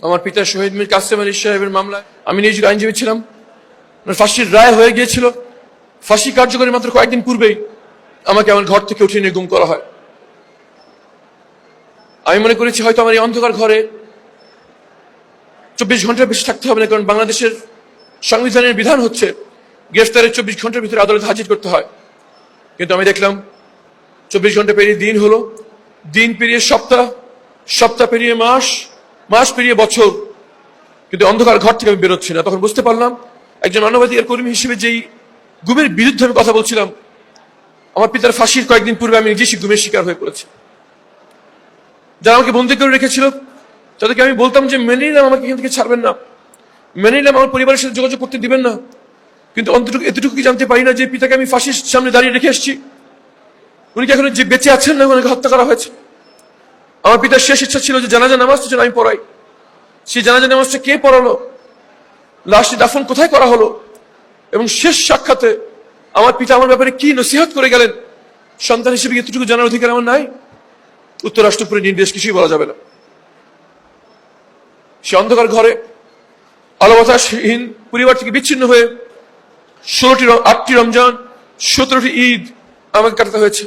আমার পিতা শহীদ মীর কাসেম আলী সাহেবের মামলায় আমি নিজ আইনজীবী ছিলাম। ফাঁসির রায় হয়ে গিয়েছিল, ফাঁসি কার্যকরী মাত্র কয়েকদিন পূর্বেই আমাকে আমার ঘর থেকে উঠিয়ে নিয়ে গুম করা হয়। আমি মনে করেছি হয়তো আমার এই অন্ধকার ঘরে 24 ঘন্টার বেশি থাকতে হবে না, কারণ বাংলাদেশের সংবিধানের বিধান হচ্ছে গ্রেফতারের 24 ঘন্টার ভিতরে আদালতে হাজির করতে হয়। কিন্তু আমি দেখলাম 24 ঘন্টা পেরিয়ে দিন হলো, দিন পেরিয়ে সপ্তাহ, সপ্তাহ পেরিয়ে মাস, মাস পেরিয়ে বছর, কিন্তু অন্ধকার ঘর থেকে আমি বেরোচ্ছি না। তখন বুঝতে পারলাম একজন মানবাধিকার কর্মী হিসেবে যেই গুমের বিরুদ্ধে আমি কথা বলছিলাম, আমার পিতার ফাঁসির কয়েকদিন পূর্বে আমি নিজেই গুমের শিকার হয়ে পড়েছি। যারা আমাকে বন্দী করে রেখেছিল তাদেরকে আমি বলতাম যে মেনে নিলাম আমাকে এখান থেকে ছাড়বেন না, মেনে নিলাম আমার পরিবারের সাথে যোগাযোগ করতে দিবেন না, কিন্তু অন্তত এতটুকু কি জানতে পারি না যে পিতাকে আমি ফাঁসির সামনে দাঁড়িয়ে রেখে এসেছি, উনি কি এখন যে বেঁচে আছেন না ওনাকে হত্যা করা হয়েছে। আমার পিতার শেষ ইচ্ছা ছিল যে জানাজা নামাজটা যেন আমি পড়াই। সেই জানাজা নামাজটা কে পড়ালো, লাশটি দাফন কোথায় করা হলো, এবং শেষ সাক্ষাতে আমার পিতা আমার ব্যাপারে কি নসিহত করে গেলেন, সন্তান হিসেবে এতটুকু জানার অধিকার আমার নাই? উত্তর রাষ্ট্রপুরের নির্দেশ কিছুই বলা যাবে না। সে অন্ধকার ঘরে আলো বাতাসহীন পরিবার থেকে বিচ্ছিন্ন হয়ে 8টি রমজান, 17টি ঈদ আমাকে কাটাতে হয়েছে।